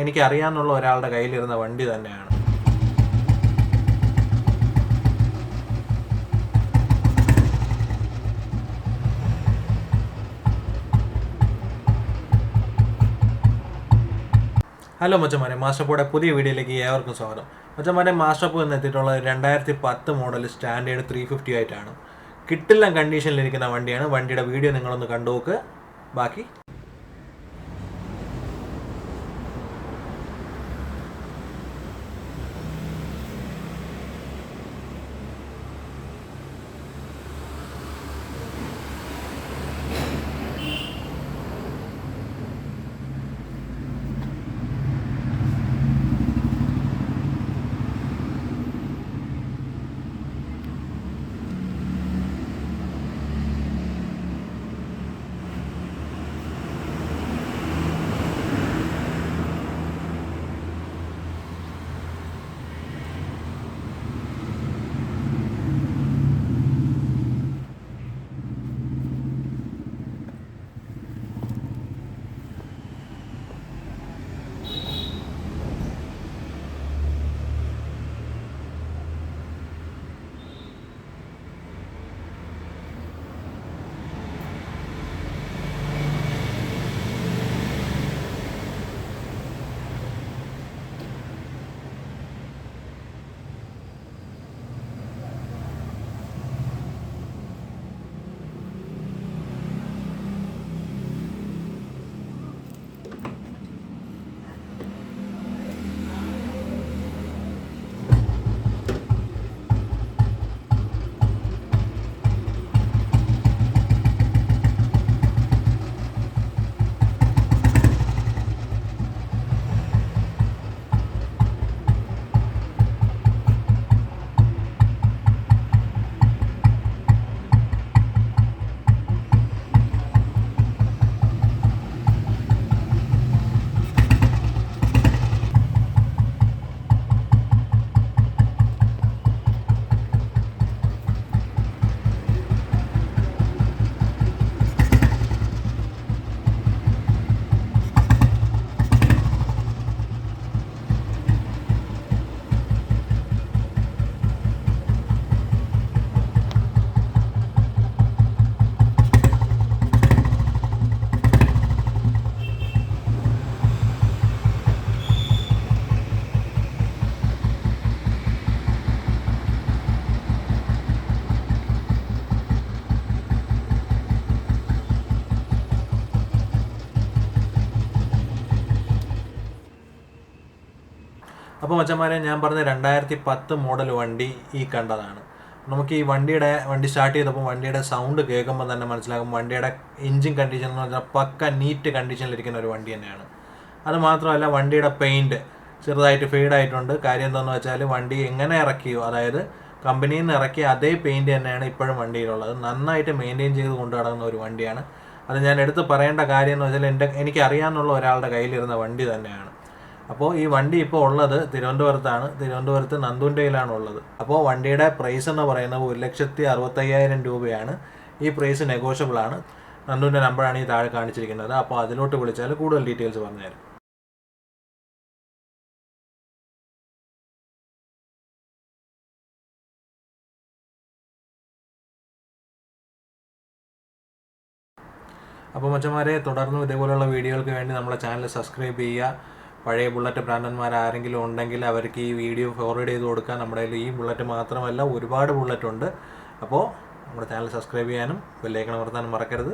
എനിക്കറിയാവുന്ന ഒരാളുടെ കയ്യിലിരുന്ന വണ്ടി തന്നെയാണ്. ഹലോ മച്ചന്മാരെ, മാസ്റ്റർപോയുടെ പുതിയ വീഡിയോയിലേക്ക് ഏവർക്കും സ്വാഗതം. മച്ചന്മാരെ, മാസ്റ്റർപോ എന്ന് എത്തിയിട്ടുള്ളത് 2010 മോഡൽ സ്റ്റാൻഡേർഡ് 350 ആയിട്ടാണ്. കിട്ടില്ല കണ്ടീഷനിലിരിക്കുന്ന വണ്ടിയാണ്. വണ്ടിയുടെ വീഡിയോ നിങ്ങളൊന്ന് കണ്ടു നോക്ക്. ബാക്കി അപ്പോൾ മച്ചന്മാരെ, ഞാൻ പറഞ്ഞ 2010 മോഡൽ വണ്ടി ഈ കണ്ടതാണ്. നമുക്ക് ഈ വണ്ടി സ്റ്റാർട്ട് ചെയ്തപ്പോൾ വണ്ടിയുടെ സൗണ്ട് കേൾക്കുമ്പോൾ തന്നെ മനസ്സിലാകും വണ്ടിയുടെ എൻജിൻ കണ്ടീഷൻ എന്ന് പറഞ്ഞാൽ പക്ക നീറ്റ് കണ്ടീഷനിലിരിക്കുന്ന ഒരു വണ്ടി തന്നെയാണ്. അത് മാത്രമല്ല, വണ്ടിയുടെ പെയിൻറ്റ് ചെറുതായിട്ട് ഫെയ്ഡായിട്ടുണ്ട്. കാര്യം എന്താണെന്ന് വെച്ചാൽ വണ്ടി എങ്ങനെ ഇറക്കിയോ, അതായത് കമ്പനിയിൽ നിന്ന് ഇറക്കിയ അതേ പെയിൻറ്റ് തന്നെയാണ് ഇപ്പോഴും വണ്ടിയിലുള്ളത്. നന്നായിട്ട് മെയിൻറ്റെയിൻ ചെയ്ത് കൊണ്ടു നടക്കുന്ന ഒരു വണ്ടിയാണ്. അത് ഞാൻ എടുത്ത് പറയേണ്ട കാര്യം എന്ന് വെച്ചാൽ എനിക്കറിയാവുന്ന ഒരാളുടെ കയ്യിലിരുന്ന വണ്ടി തന്നെയാണ്. അപ്പോൾ ഈ വണ്ടി ഇപ്പോൾ ഉള്ളത് തിരുവനന്തപുരത്താണ്. തിരുവനന്തപുരത്ത് നന്ദുൻ്റെയിലാണ് ഉള്ളത്. അപ്പോൾ വണ്ടിയുടെ പ്രൈസ് എന്ന് പറയുന്നത് 1,65,000 രൂപയാണ്. ഈ പ്രൈസ് നെഗോഷ്യബിൾ ആണ്. നന്ദുവിൻ്റെ നമ്പറാണ് ഈ താഴെ കാണിച്ചിരിക്കുന്നത്. അപ്പോൾ അതിലോട്ട് വിളിച്ചാൽ കൂടുതൽ ഡീറ്റെയിൽസ് പറഞ്ഞുതരും. അപ്പോൾ മച്ചന്മാരെ, തുടർന്നും ഇതേപോലെയുള്ള വീഡിയോകൾക്ക് വേണ്ടി നമ്മളെ ചാനൽ സബ്സ്ക്രൈബ് ചെയ്യുക. പഴയ ബുള്ളറ്റ് ബ്രാൻഡന്മാർ ആരെങ്കിലും ഉണ്ടെങ്കിൽ അവർക്ക് ഈ വീഡിയോ ഫോർവേഡ് ചെയ്ത് കൊടുക്കാൻ. നമ്മുടെ കയ്യിൽ ഈ ബുള്ളറ്റ് മാത്രമല്ല, ഒരുപാട് ബുള്ളറ്റ് ഉണ്ട്. അപ്പോൾ നമ്മുടെ ചാനൽ സബ്സ്ക്രൈബ് ചെയ്യാനും ബെല്ലൈക്കൺ അമർത്താനും മറക്കരുത്.